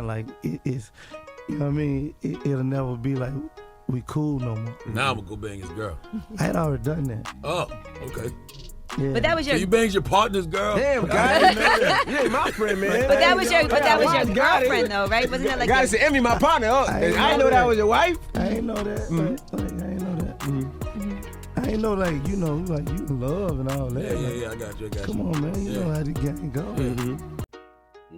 like it's, you know what I mean? It'll never be like we cool no more. Now I'm gonna go bang his girl. I had already done that. Oh, okay. Yeah. But that was So your. you banged your partner's girl? Damn, guy, you ain't my friend, man. But that was your Gotti. girlfriend though, right? Wasn't that like? Gotti said, envy my partner. Oh, I didn't know that was your wife. I ain't know that. Like, I ain't know that. I ain't know like you in love and all that. Yeah, I got you. Come on, man. You know how the game go.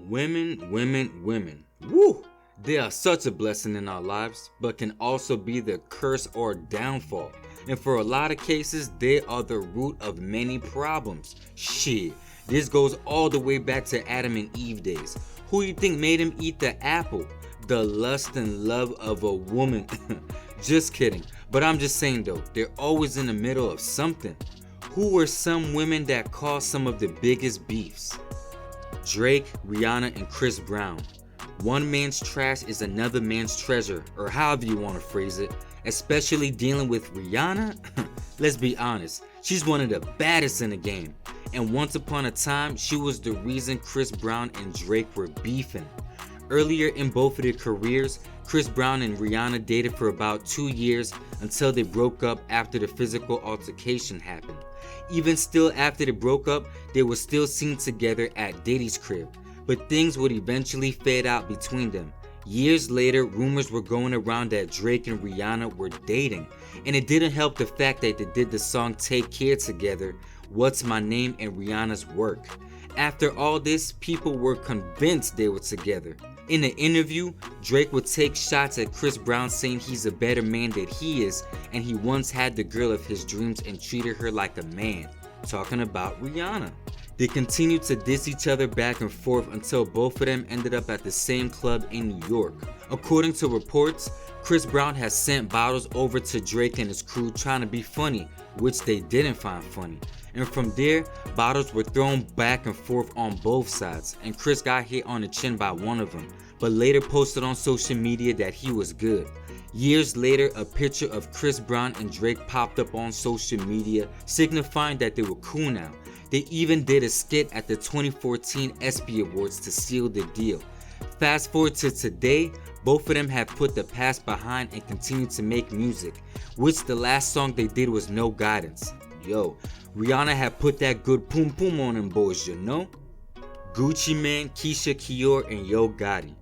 Women. Woo! They are such a blessing in our lives, but can also be the curse or downfall. And for a lot of cases, they are the root of many problems. Shit, this goes all the way back to Adam and Eve days. Who you think made him eat the apple? The lust and love of a woman. Just kidding. But I'm just saying though, they're always in the middle of something. Who were some women that caused some of the biggest beefs? Drake, Rihanna, and Chris Brown. One man's trash is another man's treasure, or however you want to phrase it. Especially dealing with Rihanna. Let's be honest, she's one of the baddest in the game. And once upon a time, she was the reason Chris Brown and Drake were beefing. Earlier in both of their careers, Chris Brown and Rihanna dated for about 2 years until they broke up after the physical altercation happened. Even still after they broke up, they were still seen together at Diddy's crib, but things would eventually fade out between them. Years later, rumors were going around that Drake and Rihanna were dating, and it didn't help the fact that they did the song Take Care together, What's My Name, and Rihanna's work. After all this, people were convinced they were together. In an interview, Drake would take shots at Chris Brown saying he's a better man than he is, and he once had the girl of his dreams and treated her like a man. Talking about Rihanna. They continued to diss each other back and forth until both of them ended up at the same club in New York. According to reports, Chris Brown has sent bottles over to Drake and his crew trying to be funny, which they didn't find funny. And from there, bottles were thrown back and forth on both sides, and Chris got hit on the chin by one of them, but later posted on social media that he was good. Years later, a picture of Chris Brown and Drake popped up on social media, signifying that they were cool now. They even did a skit at the 2014 ESPY Awards to seal the deal. Fast forward to today, both of them have put the past behind and continue to make music, which the last song they did was No Guidance. Yo, Rihanna had put that good poom poom on them boys, you know? Gucci Mane, Keisha Kior, and Yo Gotti.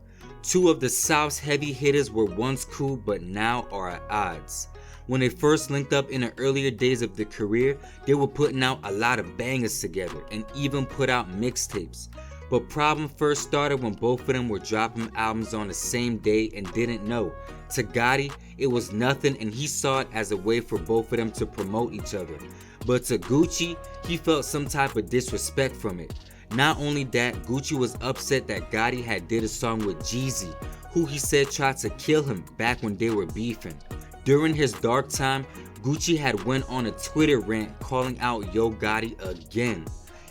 Two of the South's heavy hitters were once cool but now are at odds. When they first linked up in the earlier days of their career, they were putting out a lot of bangers together and even put out mixtapes. But problem first started when both of them were dropping albums on the same day and didn't know. To Gotti, it was nothing and he saw it as a way for both of them to promote each other. But to Gucci, he felt some type of disrespect from it. Not only that, Gucci was upset that Gotti had did a song with Jeezy, who he said tried to kill him back when they were beefing. During his dark time, Gucci had went on a Twitter rant calling out Yo Gotti again.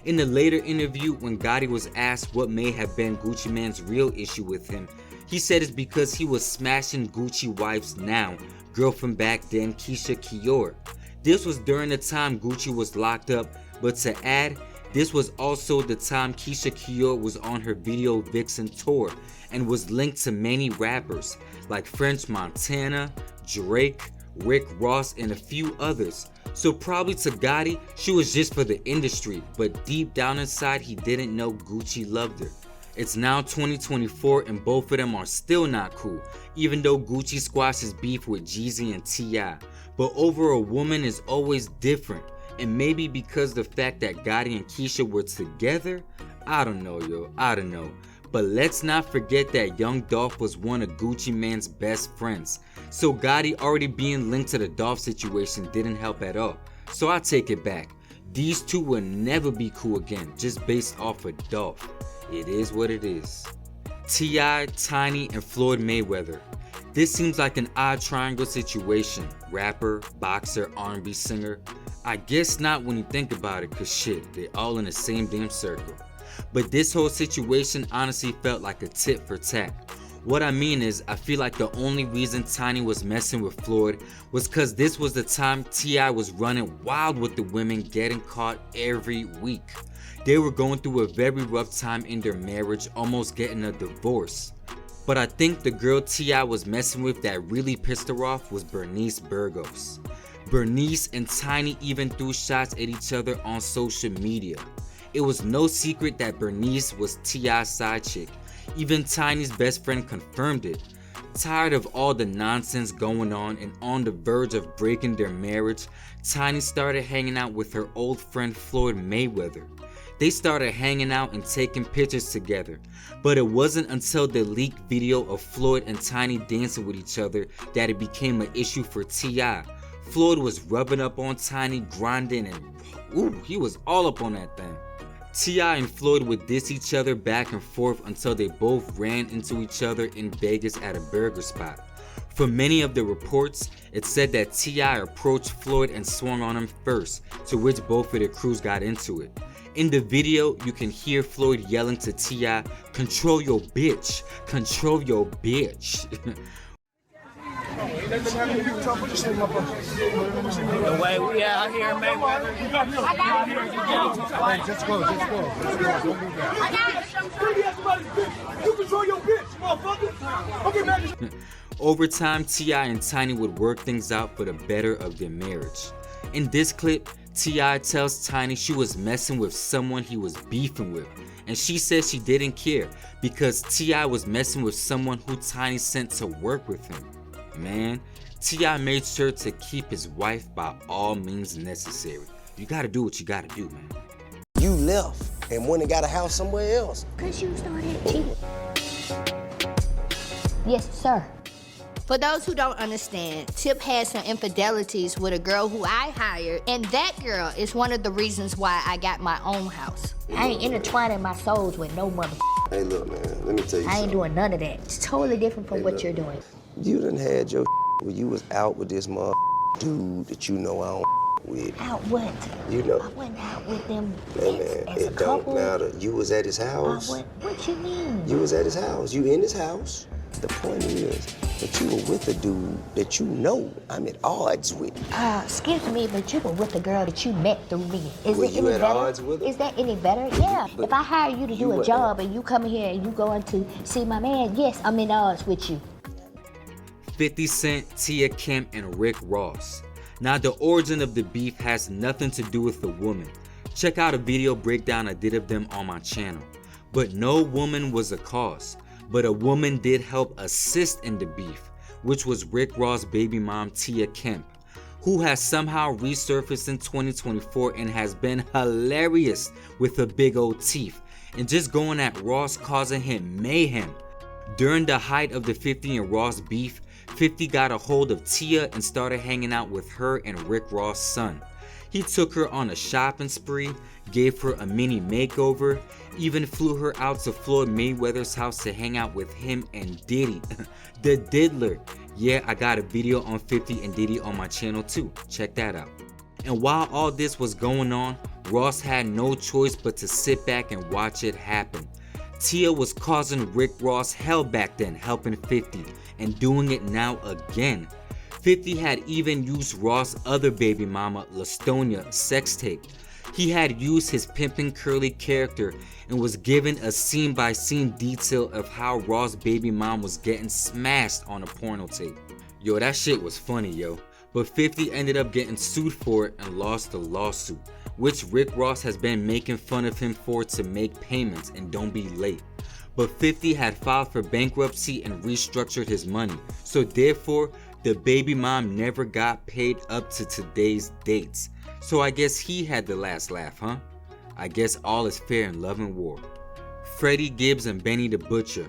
In a later interview, when Gotti was asked what may have been Gucci Mane's real issue with him, he said it's because he was smashing Gucci wife's now girlfriend back then, Keisha Kior. This was during the time Gucci was locked up, but to add, this was also the time Keisha Kior was on her Video Vixen tour and was linked to many rappers like French Montana, Drake, Rick Ross, and a few others. So probably to Gotti, she was just for the industry, but deep down inside he didn't know Gucci loved her. It's now 2024 and both of them are still not cool, even though Gucci squashed his beef with Jeezy and T.I. But over a woman is always different, and maybe because the fact that Gotti and Keisha were together? I don't know, yo, I don't know. But let's not forget that Young Dolph was one of Gucci Mane's best friends. So Gotti already being linked to the Dolph situation didn't help at all. So I take it back. These two will never be cool again, just based off of Dolph. It is what it is. T.I., Tiny, and Floyd Mayweather. This seems like an odd triangle situation. Rapper, boxer, R&B singer. I guess not when you think about it, cause shit, they all in the same damn circle. But this whole situation honestly felt like a tit for tat. What I mean is, I feel like the only reason Tiny was messing with Floyd was cause this was the time T.I. was running wild with the women, getting caught every week. They were going through a very rough time in their marriage, almost getting a divorce. But I think the girl T.I. was messing with that really pissed her off was Bernice Burgos. Bernice and Tiny even threw shots at each other on social media. It was no secret that Bernice was T.I.'s side chick. Even Tiny's best friend confirmed it. Tired of all the nonsense going on and on the verge of breaking their marriage, Tiny started hanging out with her old friend Floyd Mayweather. They started hanging out and taking pictures together, but it wasn't until the leaked video of Floyd and Tiny dancing with each other that it became an issue for T.I. Floyd was rubbing up on Tiny, grinding, and he was all up on that thing. T.I. and Floyd would diss each other back and forth until they both ran into each other in Vegas at a burger spot. For many of the reports, it said that T.I. approached Floyd and swung on him first, to which both of the crews got into it. In the video, you can hear Floyd yelling to T.I., "Control your bitch, control your bitch." The way we out here, Mayweather. Just go. You control your bitch, motherfucker. Over time, T.I. and Tiny would work things out for the better of their marriage. In this clip, T.I. tells Tiny she was messing with someone he was beefing with, and she says she didn't care because T.I. was messing with someone who Tiny sent to work with him. Man, T.I. made sure to keep his wife by all means necessary. You gotta do what you gotta do, man. You left and went and got a house somewhere else. Cause you started cheating. Yes, sir. For those who don't understand, Tip had some infidelities with a girl who I hired, and that girl is one of the reasons why I got my own house. I ain't intertwining my souls with no mother. Hey, look, man, let me tell you I ain't something. doing none of that. It's totally different from what you're doing. You done had your where you was out with this dude that you know I don't with. Out what? You know. I wasn't out with them Hey, man, as a it don't couple. matter. You was at his house. What you mean? You was at his house. You in his house. The point is that you were with a dude that you know I'm at odds with. Excuse me, but you were with a girl that you met through me. Were you at odds with her? Is that any better? Yeah. But if I hire you to do a job and you come here and you going to see my man, yes, I'm in odds with you. 50 Cent, Tia Kemp, and Rick Ross. Now the origin of the beef has nothing to do with the woman. Check out a video breakdown I did of them on my channel. But no woman was a cause, but a woman did help assist in the beef, which was Rick Ross' baby mom Tia Kemp, who has somehow resurfaced in 2024 and has been hilarious with her big old teeth and just going at Ross, causing him mayhem. During the height of the 50 and Ross beef, 50 got a hold of Tia and started hanging out with her and Rick Ross' son. He took her on a shopping spree, gave her a mini makeover, even flew her out to Floyd Mayweather's house to hang out with him and Diddy, the diddler. Yeah, I got a video on 50 and Diddy on my channel too, check that out. And while all this was going on, Ross had no choice but to sit back and watch it happen. Tia was causing Rick Ross hell back then, helping 50, and doing it now again. 50 had even used Ross' other baby mama, LaStonia, sex tape. He had used his pimpin' curly character and was given a scene-by-scene detail of how Ross' baby mom was getting smashed on a porno tape. Yo, that shit was funny, yo. But 50 ended up getting sued for it and lost the lawsuit, which Rick Ross has been making fun of him for to make payments and don't be late. But 50 had filed for bankruptcy and restructured his money, so therefore, the baby mom never got paid up to today's dates. So I guess he had the last laugh, huh? I guess all is fair in love and war. Freddi, Gibbs, and Benny the Butcher.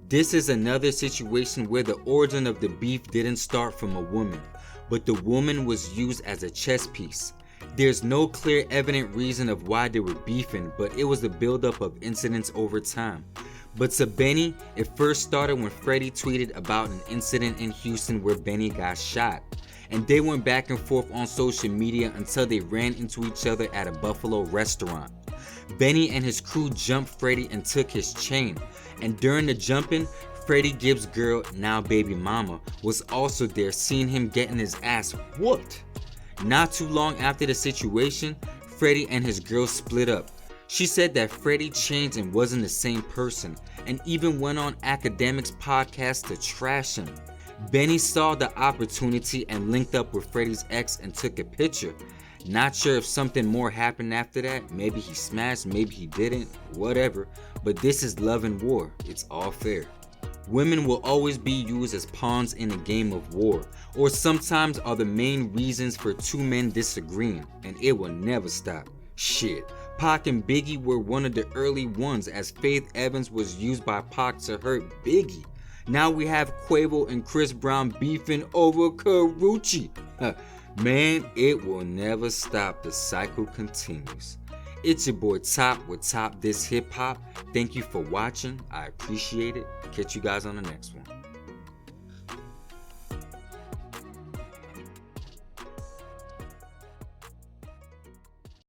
This is another situation where the origin of the beef didn't start from a woman, but the woman was used as a chess piece. There's no clear evident reason of why they were beefing, but it was the buildup of incidents over time. But to Benny, it first started when Freddi tweeted about an incident in Houston where Benny got shot. And they went back and forth on social media until they ran into each other at a Buffalo restaurant. Benny and his crew jumped Freddi and took his chain. And during the jumping, Freddi Gibbs' girl, now baby mama, was also there, seeing him getting his ass whooped. Not too long after the situation, Freddi and his girl split up. She said that Freddi changed and wasn't the same person, and even went on Academics podcast to trash him. Benny saw the opportunity and linked up with Freddi's ex and took a picture. Not sure if something more happened after that. Maybe he smashed, maybe he didn't, whatever. But this is love and war. It's all fair. Women will always be used as pawns in a game of war, or sometimes are the main reasons for two men disagreeing, and it will never stop. Shit, Pac and Biggie were one of the early ones, as Faith Evans was used by Pac to hurt Biggie. Now we have Quavo and Chris Brown beefing over Karuchi. Man, it will never stop. The cycle continues. It's your boy Top with Top This Hip Hop. Thank you for watching. I appreciate it. Catch you guys on the next one.